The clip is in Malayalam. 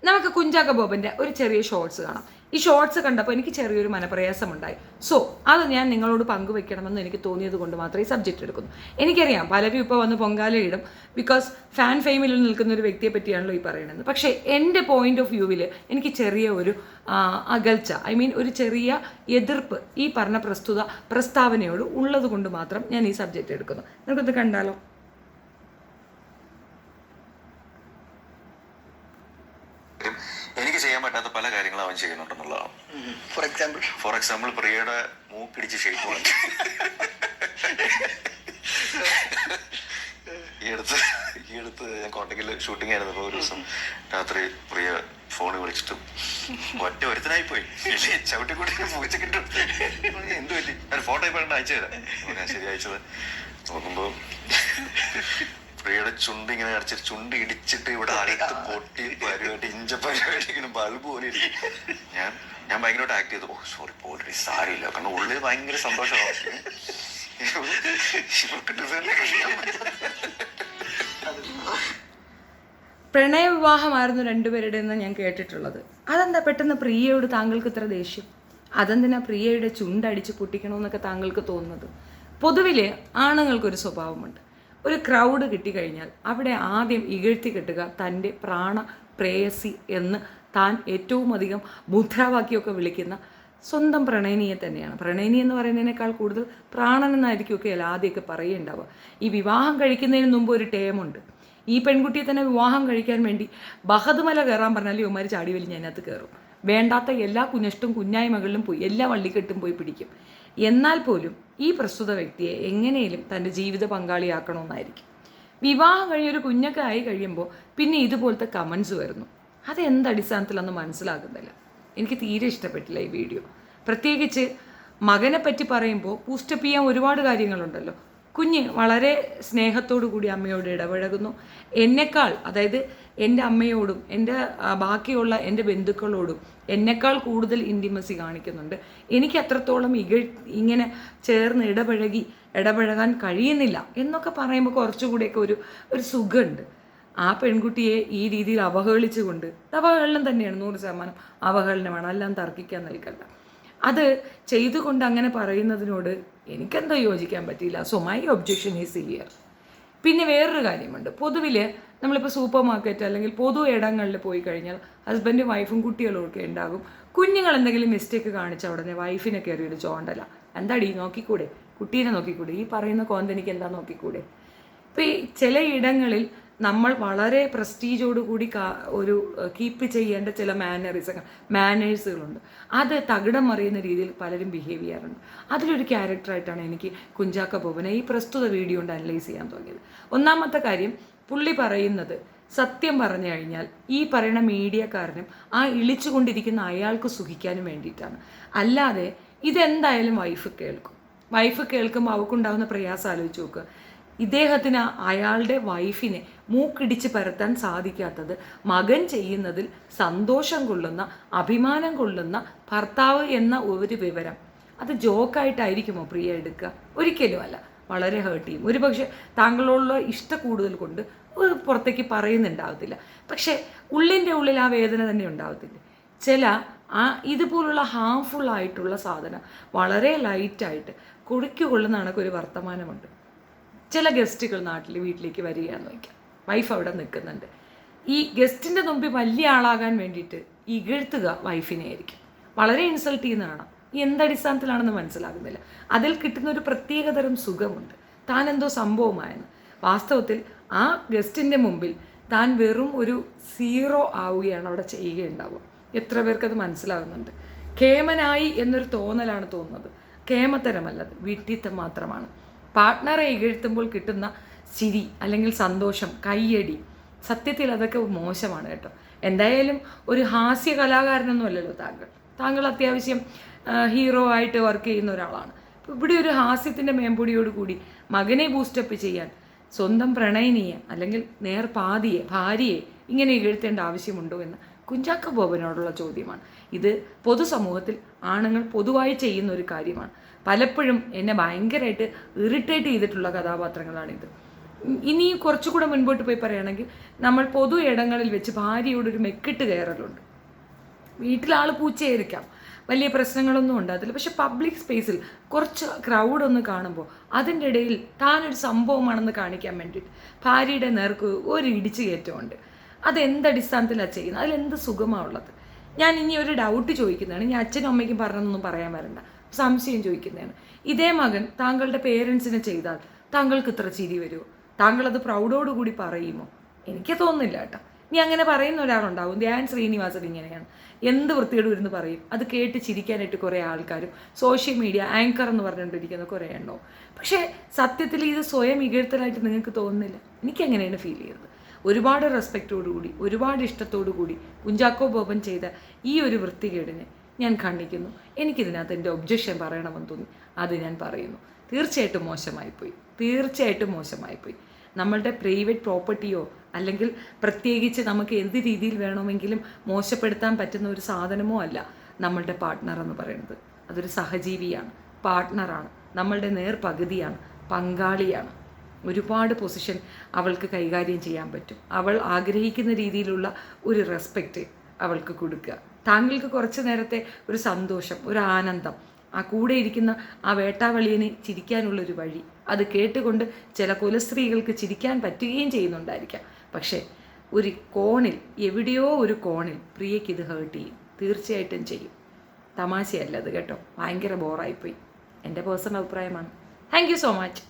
നമുക്ക് കുഞ്ചാക്ക ബോബൻ്റെ ഒരു ചെറിയ ഷോർട്സ് കാണാം. ഈ ഷോർട്സ് കണ്ടപ്പോൾ എനിക്ക് ചെറിയൊരു മനപ്രയാസമുണ്ടായി. സോ അത് ഞാൻ നിങ്ങളോട് പങ്കുവെക്കണമെന്ന് എനിക്ക് തോന്നിയത് കൊണ്ട് മാത്രമേ ഈ സബ്ജക്റ്റ് എടുക്കുന്നു. എനിക്കറിയാം പലരും ഇപ്പോൾ വന്ന് പൊങ്കാലയിടും, ബിക്കോസ് ഫാൻ ഫെയിമിൽ നിൽക്കുന്ന ഒരു വ്യക്തിയെ പറ്റിയാണല്ലോ ഈ പറയുന്നത്. പക്ഷേ എൻ്റെ പോയിന്റ് ഓഫ് വ്യൂവിൽ എനിക്ക് ചെറിയ ഒരു അകൽച്ച, ഒരു ചെറിയ എതിർപ്പ് ഈ പറഞ്ഞ പ്രസ്തുത പ്രസ്താവനയോട് ഉള്ളത് കൊണ്ട് മാത്രം ഞാൻ ഈ സബ്ജക്റ്റ് എടുക്കുന്നു. നമുക്കത് കണ്ടാലോ? എനിക്ക് ചെയ്യാൻ പറ്റാത്ത പല കാര്യങ്ങളും അവൻ ചെയ്യുന്നുണ്ടെന്നുള്ളതാണ്. ഫോർ എക്സാമ്പിൾ പ്രിയയുടെ മൂക്കിടിച്ച് ഷേപ്പ് വാങ്ങി. ഈ അടുത്ത് ഞാൻ കോട്ടയ്ക്കിൽ ഷൂട്ടിംഗ് ആയിരുന്നപ്പോൾ ഒരു ദിവസം രാത്രി പ്രിയ ഫോണിൽ വിളിച്ചിട്ട് ഒറ്റ ഒരുത്തനായി പോയി, ചവിട്ടിക്കൂട്ടി പൂച്ചക്കിട്ടു. എന്ത് പറ്റി? ഞാൻ ഫോട്ടോ ഇപ്പോൾ അയച്ചു തരാം. ഞാൻ ശരി അയച്ചത് നോക്കുമ്പോൾ പ്രിയയുടെ ചുണ്ട് ഇങ്ങനെ അടച്ചിട്ട് ചുണ്ട് ഇടിച്ചിട്ട് ഇവിടെ അകത്ത് പൊട്ടി പരിപാടി ഇഞ്ച പരിപാടി ഇങ്ങനെ ബൾബ് പോലെ ഇരിക്കും. ഞാൻ ഭയങ്കരമായിട്ട് ആക്ട് ചെയ്തു. സോറി പോലി സാരിയില്ല, കാരണം ഉള്ളിൽ ഭയങ്കര സന്തോഷമാണ്. പ്രണയവിവാഹമായിരുന്നു രണ്ടുപേരുടെ എന്ന് ഞാൻ കേട്ടിട്ടുള്ളത്. അതെന്താ പെട്ടെന്ന് പ്രിയയോട് താങ്കൾക്ക് ഇത്ര ദേഷ്യം? അതെന്തിനാ പ്രിയയുടെ ചുണ്ടടിച്ച് പൊട്ടിക്കണമെന്നൊക്കെ താങ്കൾക്ക് തോന്നുന്നത്? പൊതുവിൽ ആണുങ്ങൾക്കൊരു സ്വഭാവമുണ്ട്. ഒരു ക്രൗഡ് കിട്ടിക്കഴിഞ്ഞാൽ അവിടെ ആദ്യം ഇകഴ്ത്തി കെട്ടുക തൻ്റെ പ്രാണ പ്രേയസി എന്ന് താൻ ഏറ്റവും അധികം മുദ്രാവാക്യമൊക്കെ വിളിക്കുന്ന സ്വന്തം പ്രണയിനിയെ തന്നെയാണ്. പ്രണയിനി എന്ന് പറയുന്നതിനേക്കാൾ കൂടുതൽ പ്രാണൻ എന്നായിരിക്കുമൊക്കെ ആദ്യമൊക്കെ പറയുണ്ടാവുക. ഈ വിവാഹം കഴിക്കുന്നതിന് മുമ്പ് ഒരു ടേമുണ്ട്. ഈ പെൺകുട്ടിയെ തന്നെ വിവാഹം കഴിക്കാൻ വേണ്ടി ബഹദുമല കയറാൻ പറഞ്ഞാൽ ഇവന്മാർ ചാടി വലിഞ്ഞ് അതിനകത്ത് കയറും. വേണ്ടാത്ത എല്ലാ കുഞ്ഞിഷ്ടം കുഞ്ഞായ്മകളിലും പോയി എല്ലാ വള്ളിക്കെട്ടും പോയി പിടിക്കും. എന്നാൽ പോലും ഈ പ്രസ്തുത വ്യക്തിയെ എങ്ങനെയും തൻ്റെ ജീവിത പങ്കാളിയാക്കണമെന്നായിരിക്കും. വിവാഹം കഴിഞ്ഞൊരു കുഞ്ഞൊക്കെ ആയി കഴിയുമ്പോൾ പിന്നെ ഇതുപോലത്തെ കമൻസ് വരുന്നു. അതെന്തടിസ്ഥാനത്തിലൊന്നും മനസ്സിലാകുന്നില്ല. എനിക്ക് തീരെ ഇഷ്ടപ്പെട്ടില്ല ഈ വീഡിയോ. പ്രത്യേകിച്ച് മകനെ പറ്റി പറയുമ്പോൾ പൂസ്റ്റപ്പ് ചെയ്യാൻ ഒരുപാട് കാര്യങ്ങളുണ്ടല്ലോ. കുഞ്ഞ് വളരെ സ്നേഹത്തോടു കൂടി അമ്മയോട് ഇടപഴകുന്നു. എന്നെക്കാൾ, അതായത് എൻ്റെ അമ്മയോടും എൻ്റെ ബാക്കിയുള്ള എൻ്റെ ബന്ധുക്കളോടും എന്നെക്കാൾ കൂടുതൽ ഇൻറ്റിമസി കാണിക്കുന്നുണ്ട്. എനിക്ക് അത്രത്തോളം ഇങ്ങനെ ചേർന്ന് ഇടപഴകാൻ കഴിയുന്നില്ല എന്നൊക്കെ പറയുമ്പോൾ കുറച്ചുകൂടിയൊക്കെ ഒരു സുഖമുണ്ട്. ആ പെൺകുട്ടിയെ ഈ രീതിയിൽ അവഹേളിച്ചുകൊണ്ട്, അവഹേളനം തന്നെയാണ്, 100% അവഹേളനമാണ്, എല്ലാം തർക്കിക്കാൻ നിൽക്കണ്ട. അത് ചെയ്തുകൊണ്ട് അങ്ങനെ പറയുന്നതിനോട് എനിക്കെന്തോ യോജിക്കാൻ പറ്റിയില്ല. So my objection is clear. പിന്നെ വേറൊരു കാര്യമുണ്ട്. പൊതുവിൽ നമ്മളിപ്പോൾ സൂപ്പർ മാർക്കറ്റ് അല്ലെങ്കിൽ പൊതു ഇടങ്ങളിൽ പോയി കഴിഞ്ഞാൽ ഹസ്ബൻഡും വൈഫും കുട്ടികളും ഒക്കെ ഉണ്ടാകും. കുഞ്ഞുങ്ങൾ എന്തെങ്കിലും മിസ്റ്റേക്ക് കാണിച്ച ഉടനെ വൈഫിനെ കയറി ഒരു ചോണ്ടല. എന്താടി നോക്കിക്കൂടെ, കുട്ടീനെ നോക്കിക്കൂടെ, ഈ പറയുന്ന കോന്തനിക്ക് എന്താ നോക്കിക്കൂടെ? ഇപ്പോൾ ഈ ചില ഇടങ്ങളിൽ നമ്മൾ വളരെ പ്രസ്റ്റീജോടുകൂടി ഒരു കീപ്പ് ചെയ്യേണ്ട ചില മാനേഴ്സുകളുണ്ട്. അത് തകിടം മറിയുന്ന രീതിയിൽ പലരും ബിഹേവ് ചെയ്യാറുണ്ട്. അതിലൊരു ക്യാരക്ടറായിട്ടാണ് എനിക്ക് കുഞ്ചാക്ക ബോബനെ ഈ പ്രസ്തുത വീഡിയോ കൊണ്ട് അനലൈസ് ചെയ്യാൻ തോന്നിയത്. ഒന്നാമത്തെ കാര്യം, പുള്ളി പറയുന്നത് സത്യം പറഞ്ഞു കഴിഞ്ഞാൽ ഈ പറയുന്ന മീഡിയക്കാരനും ആ ഇളിച്ചുകൊണ്ടിരിക്കുന്ന അയാൾക്ക് സുഖിക്കാനും വേണ്ടിയിട്ടാണ്. അല്ലാതെ ഇതെന്തായാലും വൈഫ് കേൾക്കുമ്പോൾ അവൾക്കുണ്ടാകുന്ന പ്രയാസം ആലോചിച്ച് നോക്കുക. ഇദ്ദേഹത്തിന് അയാളുടെ വൈഫിനെ മൂക്കിടിച്ച് പരത്താൻ സാധിക്കാത്തത് മകൻ ചെയ്യുന്നതിൽ സന്തോഷം കൊള്ളുന്ന, അഭിമാനം കൊള്ളുന്ന ഭർത്താവ് എന്ന ഒരു വിവരം അത് ജോക്കായിട്ടായിരിക്കുമോ പ്രിയ എടുക്കുക? ഒരിക്കലുമല്ല. വളരെ ഹേർട്ട് ചെയ്യും. ഒരുപക്ഷെ താങ്കളോടുള്ള കൂടുതൽ കൊണ്ട് പുറത്തേക്ക് പറയുന്നുണ്ടാവത്തില്ല, പക്ഷേ ഉള്ളിൻ്റെ ഉള്ളിൽ ആ വേദന തന്നെ ഉണ്ടാവത്തില്ല. ഇതുപോലുള്ള ഹാംഫുൾ ആയിട്ടുള്ള സാധനം വളരെ ലൈറ്റായിട്ട് കുടിക്കൊള്ളുന്ന കണക്കൊരു വർത്തമാനമുണ്ട്. ചില ഗസ്റ്റുകൾ വീട്ടിലേക്ക് വരികയാണെന്ന് വയ്ക്കാം, വൈഫ് അവിടെ നിൽക്കുന്നുണ്ട്. ഈ ഗസ്റ്റിൻ്റെ മുമ്പിൽ വലിയ ആളാകാൻ വേണ്ടിയിട്ട് ഇകഴ്ത്തുക വൈഫിനെ ആയിരിക്കും. വളരെ ഇൻസൾട്ട് ചെയ്യുന്നതാണ്. എന്തടിസ്ഥാനത്തിലാണെന്ന് മനസ്സിലാകുന്നില്ല. അതിൽ കിട്ടുന്ന ഒരു പ്രത്യേകതരം സുഖമുണ്ട്. താൻ എന്തോ സംഭവമായെന്ന്. വാസ്തവത്തിൽ ആ ഗസ്റ്റിൻ്റെ മുമ്പിൽ താൻ വെറും ഒരു സീറോ ആവുകയാണ് അവിടെ ചെയ്യുകയുണ്ടാവുക. എത്ര പേർക്കത് മനസ്സിലാകുന്നുണ്ട്? കേമനായി എന്നൊരു തോന്നലാണ് തോന്നുന്നത്. കേമത്തരമല്ലത്, വിഡ്ഢിത്തം മാത്രമാണ്. പാർട്ട്ണറെ ഇകഴ്ത്തുമ്പോൾ കിട്ടുന്ന ചിരി അല്ലെങ്കിൽ സന്തോഷം, കയ്യടി, സത്യത്തിൽ അതൊക്കെ മോശമാണ് കേട്ടോ. എന്തായാലും ഒരു ഹാസ്യ കലാകാരനൊന്നും അല്ലല്ലോ താങ്കൾ അത്യാവശ്യം ഹീറോ ആയിട്ട് വർക്ക് ചെയ്യുന്ന ഒരാളാണ്. ഇവിടെ ഒരു ഹാസ്യത്തിൻ്റെ മേമ്പൊടിയോടുകൂടി മകനെ ബൂസ്റ്റപ്പ് ചെയ്യാൻ സ്വന്തം പ്രണയിനിയെ അല്ലെങ്കിൽ ഭാര്യയെ ഇങ്ങനെ ഇകഴ്ത്തേണ്ട ആവശ്യമുണ്ടോ എന്ന് കുഞ്ചാക്ക ബോബനോടുള്ള ചോദ്യമാണ്. ഇത് പൊതുസമൂഹത്തിൽ ആണുങ്ങൾ പൊതുവായി ചെയ്യുന്ന ഒരു കാര്യമാണ്. പലപ്പോഴും എന്നെ ഭയങ്കരമായിട്ട് ഇറിറ്റേറ്റ് ചെയ്തിട്ടുള്ള കഥാപാത്രങ്ങളാണിത്. ഇനി കുറച്ചുകൂടെ മുൻപോട്ട് പോയി പറയുകയാണെങ്കിൽ നമ്മൾ പൊതു ഇടങ്ങളിൽ വെച്ച് ഭാര്യയോടൊരു മെക്കിട്ട് കയറലുണ്ട്. വീട്ടിലാൾ പൂച്ചയായിരിക്കാം, വലിയ പ്രശ്നങ്ങളൊന്നും ഉണ്ടാകത്തില്ല. പക്ഷെ പബ്ലിക് സ്പേസിൽ കുറച്ച് ക്രൗഡൊന്ന് കാണുമ്പോൾ അതിൻ്റെ ഇടയിൽ താനൊരു സംഭവമാണെന്ന് കാണിക്കാൻ വേണ്ടിയിട്ട് ഭാര്യയുടെ നേർക്ക് ഒരു ഇടിച്ചു കയറ്റമുണ്ട്. അതെന്തടിസ്ഥാനത്തിലാണ് ചെയ്യുന്നത്? അതിലെന്ത് സുഖമാണ് ഉള്ളത്? ഞാൻ ഇനി ഒരു ഡൗട്ട് ചോദിക്കുന്നതാണ്. ഇനി അച്ഛനും അമ്മയ്ക്കും പറഞ്ഞൊന്നും പറയാൻ വരണ്ട, സംശയം ചോദിക്കുന്നതാണ്. ഇതേ മകൻ താങ്കളുടെ പേരൻസിനെ ചെയ്താൽ താങ്കൾക്ക് ഇത്ര ചിരി വരുമോ? താങ്കളത് പ്രൗഡോടുകൂടി പറയുമോ? എനിക്ക് തോന്നുന്നില്ല കേട്ടോ. ഇനി അങ്ങനെ പറയുന്ന ഒരാളുണ്ടാവും, ധ്യാൻ ശ്രീനിവാസൻ ഇങ്ങനെയാണ്, എന്ത് വൃത്തിയോട് ഇരുന്ന് പറയും. അത് കേട്ട് ചിരിക്കാനായിട്ട് കുറേ ആൾക്കാരും സോഷ്യൽ മീഡിയ ആങ്കർ എന്ന് പറഞ്ഞുകൊണ്ടിരിക്കുന്ന കുറേ ഉണ്ടാവും. പക്ഷേ സത്യത്തിൽ ഇത് സ്വയം ഇകഴ്ത്തലായിട്ട് നിങ്ങൾക്ക് തോന്നുന്നില്ല? എനിക്കങ്ങനെയാണ് ഫീൽ ചെയ്യുന്നത്. ഒരുപാട് റെസ്പെക്റ്റോടുകൂടി, ഒരുപാട് ഇഷ്ടത്തോടു കൂടി കുഞ്ചാക്കോ ബോബൻ ചെയ്ത ഈ ഒരു വൃത്തികേടിനെ ഞാൻ ഖണ്ഡിക്കുന്നു. എനിക്കിതിനകത്ത് എൻ്റെ ഒബ്ജക്ഷൻ പറയണമെന്ന് തോന്നി, അത് ഞാൻ പറയുന്നു. തീർച്ചയായിട്ടും മോശമായിപ്പോയി, തീർച്ചയായിട്ടും മോശമായിപ്പോയി. നമ്മളുടെ പ്രൈവറ്റ് പ്രോപ്പർട്ടിയോ അല്ലെങ്കിൽ പ്രത്യേകിച്ച് നമുക്ക് എന്ത് രീതിയിൽ വേണമെങ്കിലും മോശപ്പെടുത്താൻ പറ്റുന്ന ഒരു സാധനമോ അല്ല നമ്മളുടെ പാർട്ട്ണർ എന്ന് പറയുന്നത്. അതൊരു സഹജീവിയാണ്, പാർട്ട്ണറാണ്, നമ്മളുടെ നേർപകുതിയാണ്, പങ്കാളിയാണ്. ഒരുപാട് പൊസിഷൻ അവൾക്ക് കൈകാര്യം ചെയ്യാൻ പറ്റും. അവൾ ആഗ്രഹിക്കുന്ന രീതിയിലുള്ള ഒരു റെസ്പെക്റ്റ് അവൾക്ക് കൊടുക്കുക. താങ്കൾക്ക് കുറച്ച് നേരത്തെ ഒരു സന്തോഷം, ഒരു ആനന്ദം, ആ കൂടെ ഇരിക്കുന്ന ആ വേട്ടാവളിയന് ചിരിക്കാനുള്ളൊരു വഴി, അത് കേട്ടുകൊണ്ട് ചില കുലസ്ത്രീകൾക്ക് ചിരിക്കാൻ പറ്റുകയും ചെയ്യുന്നുണ്ടായിരിക്കാം. പക്ഷേ ഒരു കോണിൽ, എവിടെയോ ഒരു കോണിൽ പ്രിയയ്ക്ക് ഇത് ഹേർട്ട് ചെയ്യും, തീർച്ചയായിട്ടും ചെയ്യും. തമാശയല്ല അത് കേട്ടോ, ഭയങ്കര ബോറായിപ്പോയി. എൻ്റെ പേഴ്സണൽ അഭിപ്രായമാണ്. Thank you so much.